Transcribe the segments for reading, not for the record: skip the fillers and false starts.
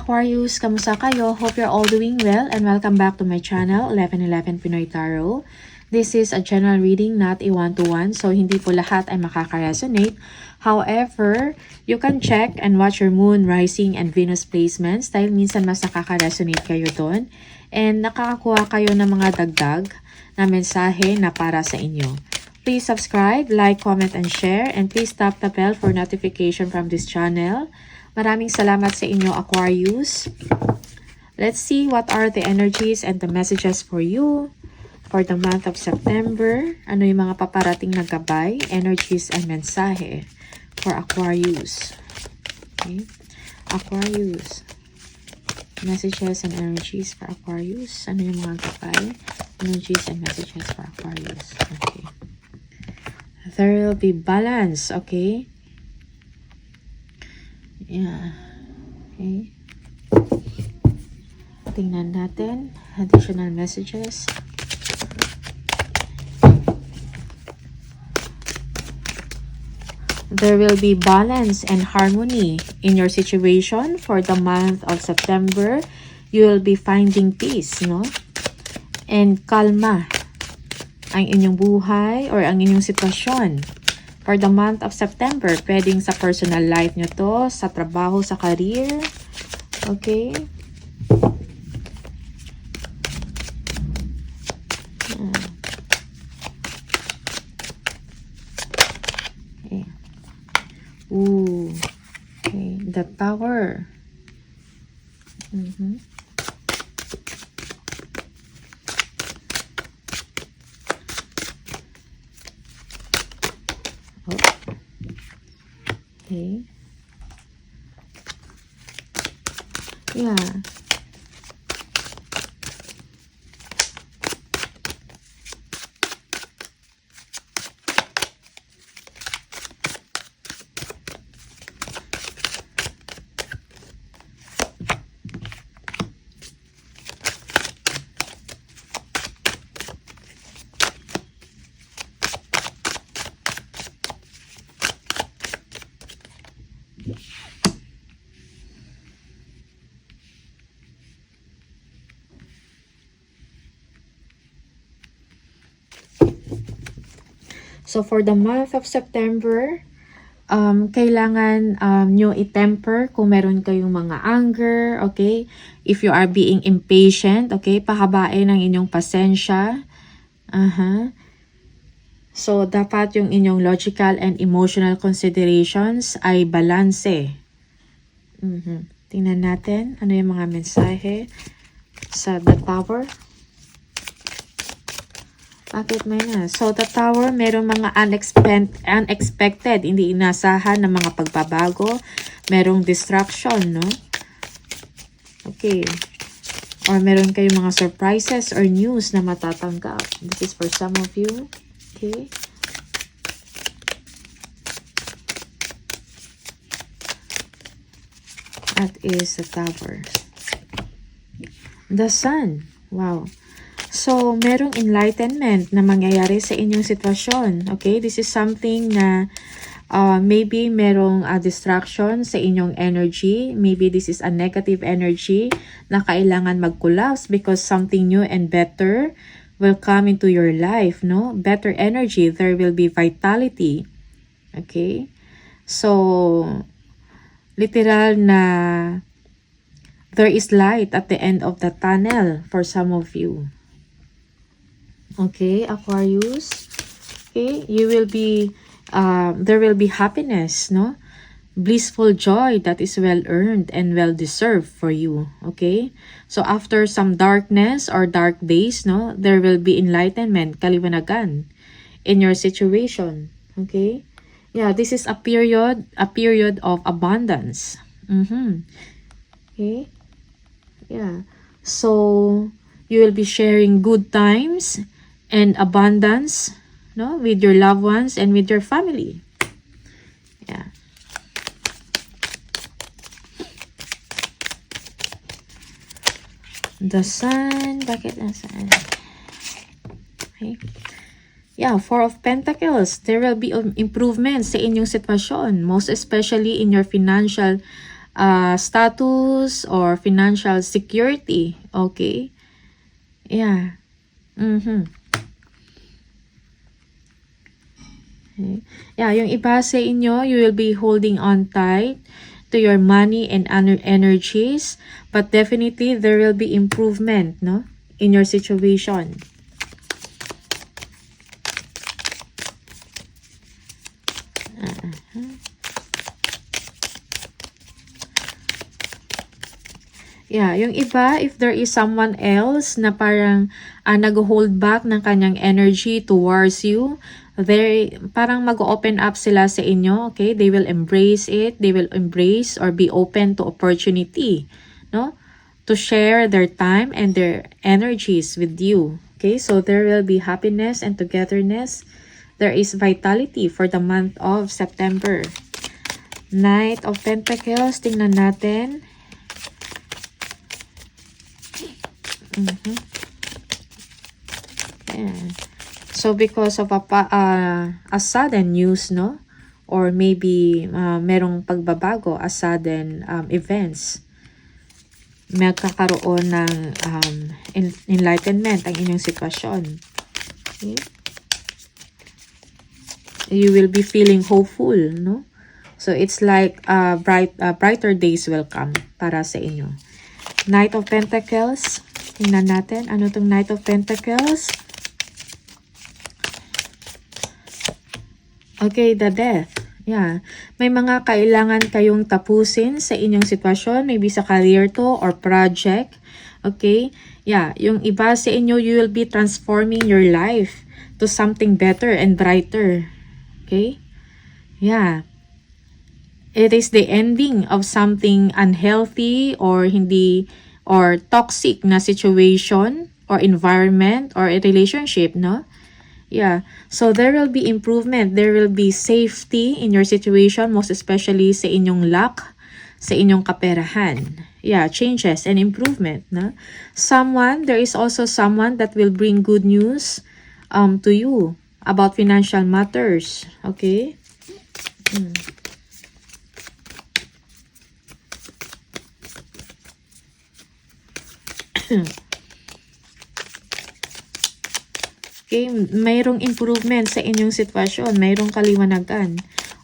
Aquarius, kamusta kayo? Hope you're all doing well and welcome back to my channel, 1111 Pinoy Tarot. This is a general reading, not a one-to-one, so hindi po lahat ay makaka-resonate. However, you can check and watch your moon, rising, and Venus placements dahil minsan mas nakaka-resonate kayo doon and nakakakuha kayo ng mga dagdag na mensahe na para sa inyo. Please subscribe, like, comment, and share, and please tap the bell for notification from this channel. Maraming salamat sa inyo, Aquarius. Let's see what are the energies and the messages for you for the month of September. Ano yung mga paparating na gabay, energies, and mensahe for Aquarius. Okay. Aquarius. Messages and energies for Aquarius. Ano yung mga gabay, energies, and messages for Aquarius. Okay. There will be balance, okay? Yeah. Okay. Tingnan natin. Additional messages. There will be balance and harmony in your situation for the month of September. You will be finding peace, no? And kalma ang inyong buhay or ang inyong sitwasyon. For the month of September, pwedeng sa personal life nyo to, sa trabaho, sa career. Okay? Okay. Ooh. Okay. The Tower. Okay. Yeah. So, for the month of September, kailangan nyo i-temper kung meron kayong mga anger, okay? If you are being impatient, okay? Pahabain ang inyong pasensya. So, dapat yung inyong logical and emotional considerations ay balanse. Tingnan natin ano yung mga mensahe sa The Tower. Bakit may na? So, the Tower, merong mga unexpected, hindi inasahan na mga pagbabago. Merong distraction, no? Okay. Or meron kayong mga surprises or news na matatanggap. This is for some of you. Okay. That is the Tower. The Sun. Wow. So, merong enlightenment na mangyayari sa inyong sitwasyon. Okay? This is something na maybe merong distraction sa inyong energy. Maybe this is a negative energy na kailangan mag-collapse because something new and better will come into your life, no? Better energy. There will be vitality. Okay? So, literal na there is light at the end of the tunnel for some of you. Okay, Aquarius. Okay, you will be, there will be happiness, no? Blissful joy that is well-earned and well-deserved for you. Okay? So, after some darkness or dark days, no? There will be enlightenment, kaliwanagan in your situation. Okay? Yeah, this is a period of abundance. Okay? Yeah. So, you will be sharing good times and abundance, no, with your loved ones and with your family. Yeah. The Sun. Bakit nasaan? Okay. Yeah, Four of Pentacles. There will be improvements sa inyong sitwasyon. Most especially in your financial status or financial security. Okay? Yeah. Okay. Yeah, yung iba sa inyo, you will be holding on tight to your money and energies, but definitely there will be improvement, no, in your situation. Yeah, yung iba, if there is someone else na parang nag-hold back ng kanyang energy towards you, parang mag-open up sila sa inyo, okay? They will embrace it. They will embrace or be open to opportunity, no? To share their time and their energies with you, okay? So there will be happiness and togetherness. There is vitality for the month of September. Knight of Pentacles, tingnan natin. Yeah. So because of a sudden news, no, or maybe merong pagbabago, a sudden events, magkakaroon ng enlightenment ang inyong sitwasyon. Okay? You will be feeling hopeful, no? So it's like brighter days will come para sa inyo. Knight of Pentacles. Tingnan natin. Ano itong Knight of Pentacles? Okay, the Death. Yeah. May mga kailangan kayong tapusin sa inyong sitwasyon. Maybe sa career to or project. Okay? Yeah. Yung iba sa inyo, you will be transforming your life to something better and brighter. Okay? Yeah. It is the ending of something unhealthy or hindi or toxic na situation or environment or a relationship, no? Yeah. So there will be improvement. There will be safety in your situation, most especially sa inyong luck, sa inyong kaperahan. Yeah, changes and improvement, no? There is also someone that will bring good news to you about financial matters. Okay? Okay, mayroong improvement sa inyong sitwasyon, mayroong kaliwanagan.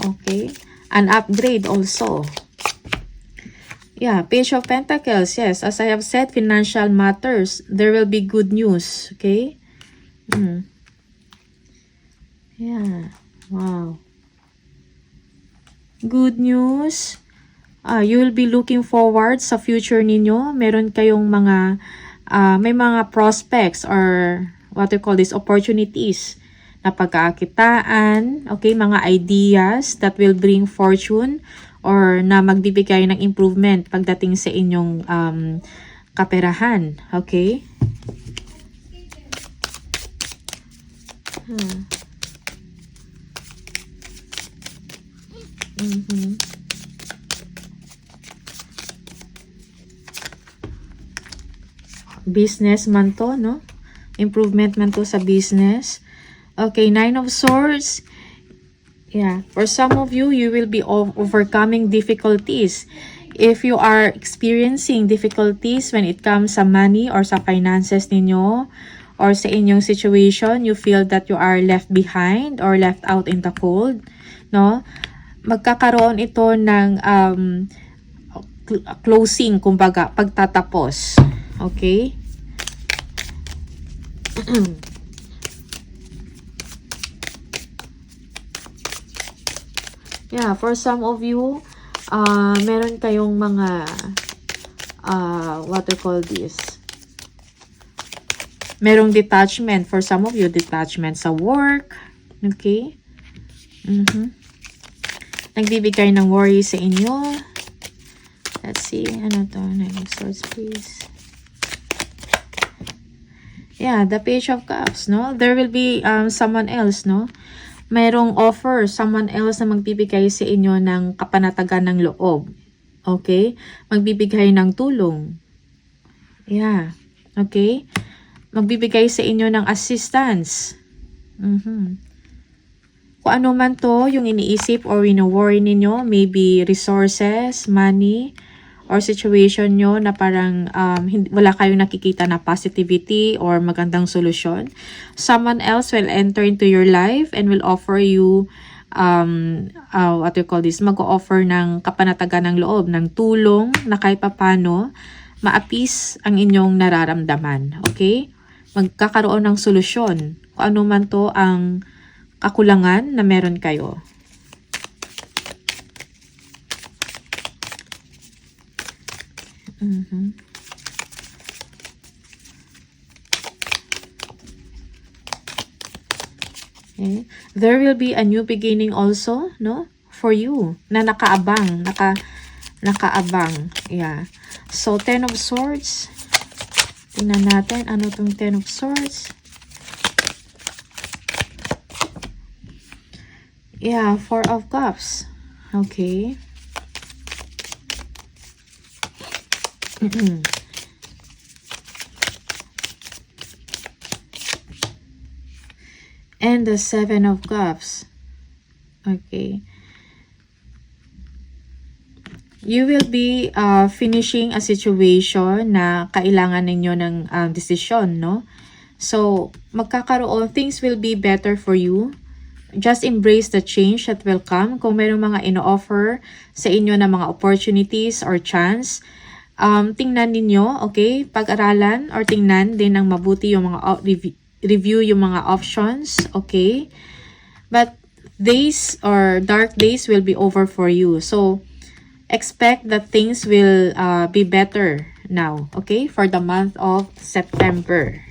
Okay? An upgrade also. Yeah, Page of Pentacles, yes. As I have said, financial matters, there will be good news. Okay? Yeah. Wow. Good news. You will be looking forward sa future ninyo. Meron kayong mga, may mga prospects or what we call this, opportunities na pagkakakitaan, okay, mga ideas that will bring fortune or na magbibigay ng improvement pagdating sa inyong kaperahan, okay? Business man to, no? Improvement man to sa business. Okay, Nine of Swords. Yeah, for some of you, you will be overcoming difficulties. If you are experiencing difficulties when it comes sa money or sa finances ninyo or sa inyong situation, you feel that you are left behind or left out in the cold, no? Magkakaroon ito ng closing, kumbaga, pagtatapos. Okay? Yeah, for some of you, meron kayong mga, what we call this? Merong detachment. For some of you, detachment sa work. Okay? Nagbibigay ng worry sa inyo. Let's see. Ano to? Nine of Swords, please. Yeah, the Page of Cups, no? There will be someone else, no? Mayroong offer, someone else na magbibigay sa inyo ng kapanatagan ng loob. Okay? Magbibigay ng tulong. Yeah. Okay? Magbibigay sa inyo ng assistance. Kung ano man to, yung iniisip or wino-worry ninyo, maybe resources, money, or situation nyo na parang wala kayong nakikita na positivity or magandang solusyon. Someone else will enter into your life and will offer you what you call this, mag-o-offer ng kapanatagan ng loob, ng tulong na kahit papano ma-appease ang inyong nararamdaman. Okay? Magkakaroon ng solusyon. Kung ano man to ang kakulangan na meron kayo. Okay. There will be a new beginning also, no? For you, na nakaabang, nakaabang. Yeah. So, 10 of Swords. Tingnan natin, ano tong 10 of Swords? Yeah, 4 of Cups. Okay. And the 7 of Cups. Okay. You will be finishing a situation na kailangan ninyo ng decision, no? So, magkakaroon, things will be better for you. Just embrace the change that will come. Kung mayroong mga ino-offer sa inyo na mga opportunities or chance, tingnan ninyo, okay? Pag-aralan or tingnan din ng mabuti yung mga review yung mga options, okay? But days or dark days will be over for you. So, expect that things will be better now, okay? For the month of September.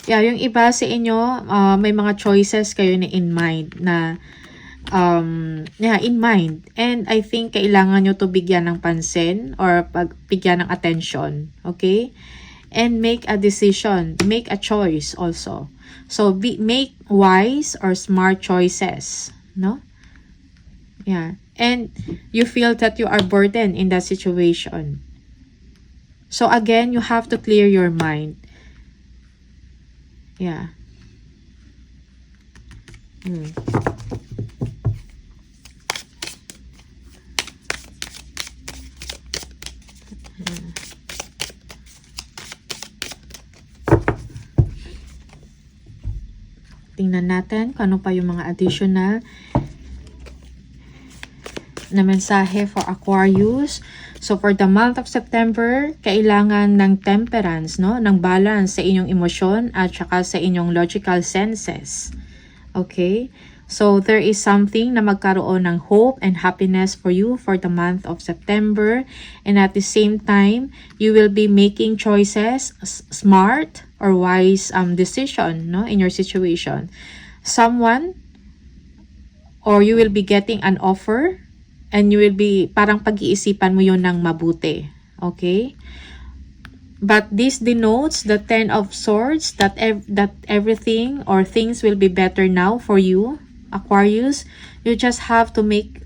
Yeah, yung iba sa inyo, may mga choices kayo na in mind na in mind. And I think kailangan nyo to bigyan ng pansin or bigyan ng attention, okay? And make a decision, make a choice also. So make wise or smart choices, no? Yeah. And you feel that you are burdened in that situation. So again, you have to clear your mind. Yeah. Tingnan natin kung ano pa yung mga additional na mensahe for Aquarius. So, for the month of September, kailangan ng temperance, no? Ng balance sa inyong emosyon at saka sa inyong logical senses. Okay? So, there is something na magkaroon ng hope and happiness for you for the month of September. And at the same time, you will be making choices, smart or wise decision, no? In your situation. Someone or you will be getting an offer and you will be, parang pag-iisipan mo yun ng mabuti. Okay? But this denotes the 10 of Swords that everything or things will be better now for you, Aquarius. You just have to make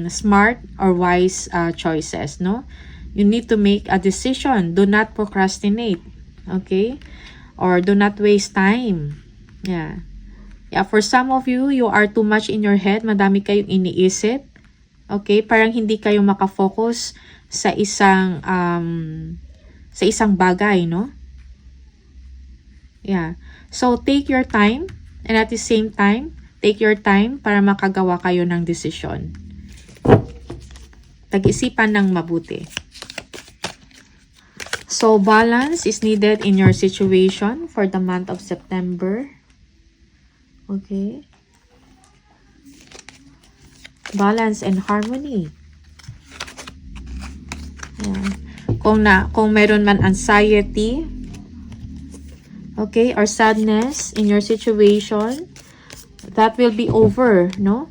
smart or wise choices, no? You need to make a decision. Do not procrastinate. Okay? Or do not waste time. Yeah. Yeah, for some of you, you are too much in your head. Madami kayong iniisip. Okay, parang hindi kayo makafocus sa isang bagay, no? Yeah. So take your time and at the same time, take your time para makagawa kayo ng desisyon. Tag-isipan ng mabuti. So balance is needed in your situation for the month of September. Okay. Balance and harmony. Ayan. Kung meron man anxiety, okay, or sadness in your situation, that will be over, no?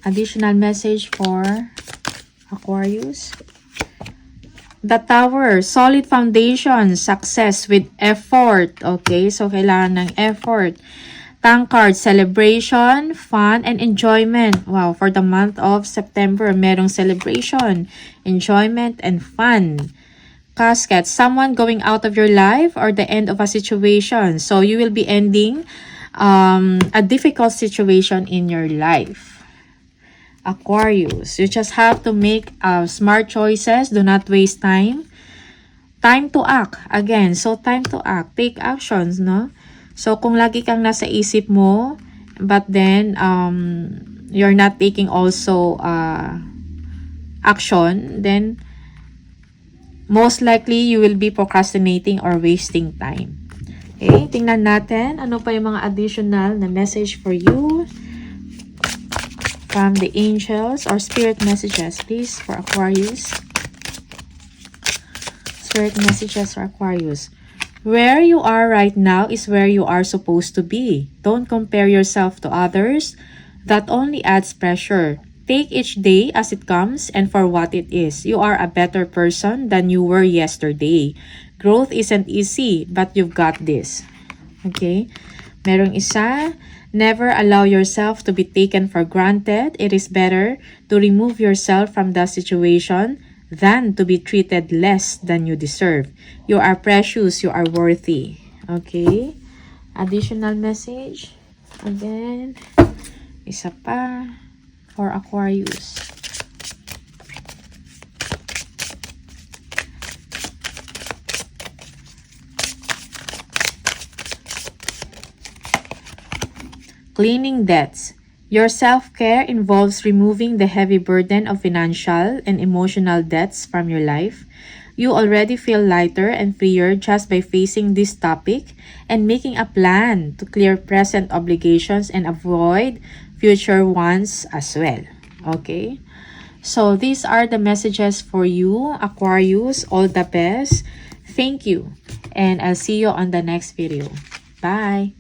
Additional message for Aquarius. The Tower, solid foundation, success with effort. Okay, so kailangan ng effort. Tankard, celebration, fun, and enjoyment. Wow, for the month of September, merong celebration, enjoyment, and fun. Casket, someone going out of your life or the end of a situation. So you will be ending a difficult situation in your life. Aquarius, you just have to make smart choices. Do not waste time. Time to act. Again, so time to act. Take actions, no? So, kung lagi kang nasa isip mo, but then, you're not taking also action, then, most likely, you will be procrastinating or wasting time. Okay, tingnan natin. Ano pa yung mga additional na message for you from the angels or spirit messages, please, for Aquarius. Spirit messages for Aquarius. Where you are right now is where you are supposed to be. Don't compare yourself to others. That only adds pressure. Take each day as it comes and for what it is. You are a better person than you were yesterday. Growth isn't easy, but you've got this. Okay? Merong isa. Never allow yourself to be taken for granted. It is better to remove yourself from the situation than to be treated less than you deserve. You are precious. You are worthy. Okay? Additional message. Again. Isa pa for Aquarius. Cleaning debts. Your self-care involves removing the heavy burden of financial and emotional debts from your life. You already feel lighter and freer just by facing this topic and making a plan to clear present obligations and avoid future ones as well. Okay? So, these are the messages for you, Aquarius. All the best. Thank you. And I'll see you on the next video. Bye!